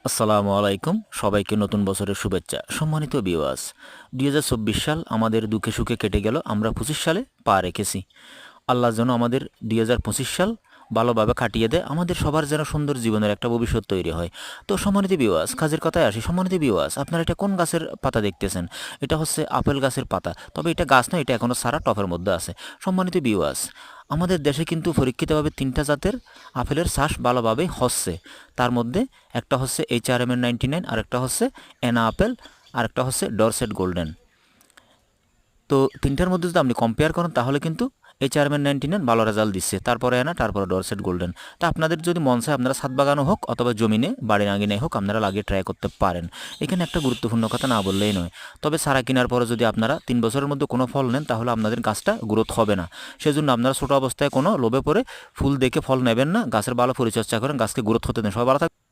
আসসালামু আলাইকুম, সবাইকে নতুন বছরের শুভেচ্ছা। সম্মানিত ভিউয়ার্স, 2024 সাল আমাদের দুঃখে সুখে কেটে গেল, আমরা 25 সালে পা রেখেছি। আল্লাহ যেন আমাদের 2025 সাল ভালোভাবে কাটিয়ে দেয়, আমাদের সবার যেন সুন্দর জীবনের একটা ভবিষ্যৎ তৈরি হয়। তো সম্মানিত ভিউয়ার্স, কাজের কথায় আসি। সম্মানিত ভিউয়ার্স, আপনারা এটা কোন গাছের পাতা দেখতেছেন? এটা হচ্ছে আপেল গাছের পাতা, তবে এটা গাছ নয়, এটা এখনও সারা টপের মধ্যে আছে। সম্মানিত ভিউয়ার্স, আমাদের দেশে কিন্তু পরীক্ষিতভাবে 3টা জাতের আপেলের চাষ ভালোভাবেই হচ্ছে। তার মধ্যে একটা হচ্ছে HRMN99, আরেকটা হচ্ছে এনা আপেল, আরেকটা হচ্ছে ডরসেট গোল্ডেন। তো 3টার মধ্যে যদি আপনি কম্পেয়ার করেন তাহলে কিন্তু HRMN99 ভালো রেজাল্ট দিচ্ছে, তারপরে এনা, তারপরে ডরসেট গোল্ডেন। তা আপনাদের যদি মন চায় আপনারা ছাদ বাগানো হোক অথবা জমিনে বাড়ির আঙিনায় হোক আপনারা লাগিয়ে ট্রাই করতে পারেন। এখানে একটা গুরুত্বপূর্ণ কথা না বললেই নয়, তবে সারা কেনার পরে যদি আপনারা 3 বছরের মধ্যে কোনো ফল নেন তাহলে আপনাদের গাছটা গ্রোথ হবে না। সেজন্য আপনারা ছোটো অবস্থায় কোনো লোভে পড়ে ফুল দেখে ফল নেবেন না, গাছের ভালো পরিচর্যা করেন, গাছকে গ্রোথ হতে দেন। সবাই ভালো থাকবেন।